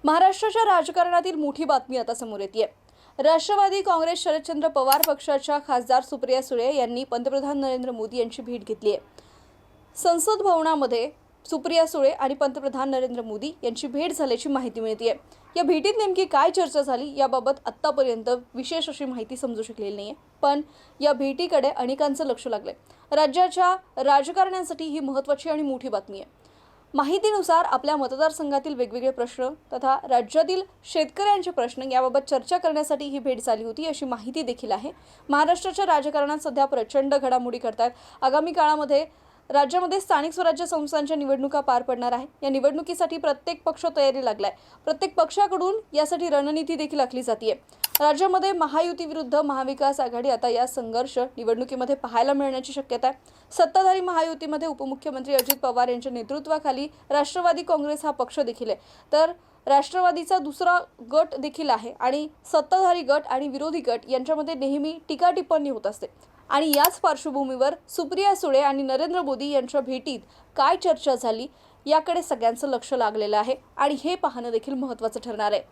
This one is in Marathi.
महाराष्ट्राच्या राजकारणातील मोठी बातमी आता समोर येते। राष्ट्रवादी काँग्रेस शरदचंद्र पवार पक्षाच्या खासदार सुप्रिया सुळे यांनी पंतप्रधान नरेंद्र मोदी यांची भेट घेतली आहे। संसद भवनामध्ये सुप्रिया सुळे आणि पंतप्रधान नरेंद्र मोदी यांची भेट झाल्याची माहिती मिळते। या भेटीत नेमकी काय चर्चा झाली याबाबत आत्तापर्यंत विशेष अशी माहिती समजू शकलेली नाहीये, पण या भेटीकडे अनेकांचं लक्ष लागलंय। राज्याच्या राजकारण्यांसाठी ही महत्त्वाची आणि मोठी बातमी आहे। माहितीनुसार आपल्या मतदारसंघातील वेगवेगळे प्रश्न तथा राज्यातील शेतकऱ्यांचे प्रश्न याबाबत चर्चा करण्यासाठी ही भेट झाली होती अशी माहिती देखील आहे। महाराष्ट्राच्या राजकारणात सध्या प्रचंड घडामोडी घडतात। आगामी काळामध्ये राज्यामध्ये स्थानिक स्वराज्य संस्थांच्या निवडणुका पार पडणार आहे। या निवडणुकीसाठी प्रत्येक पक्ष तयारी लागलाय। प्रत्येक पक्षाकडून यासाठी रणनीती देखील आखली जाते। राज्यामध्ये महायुती विरुद्ध महाविकास आघाडी आता या संघर्ष निवडणुकीमध्ये पाहायला मिळण्याची शक्यता आहे। सत्ताधारी महायुतीमध्ये उपमुख्यमंत्री अजित पवार यांच्या नेतृत्वाखाली राष्ट्रवादी काँग्रेस हा पक्ष देखील आहे, तर राष्ट्रवादीचा दुसरा गट देखील आहे आणि सत्ताधारी गट आणि विरोधी गट यांच्यामध्ये नेहमी टीका टिप्पणी होत असते। आणि याच पार्श्वभूमीवर सुप्रिया सुळे आणि नरेंद्र मोदी यांच्या भेटीत काय चर्चा झाली याकडे सगळ्यांचं लक्ष लागलेलं आहे आणि हे पाहणं देखील महत्त्वाचं ठरणार आहे।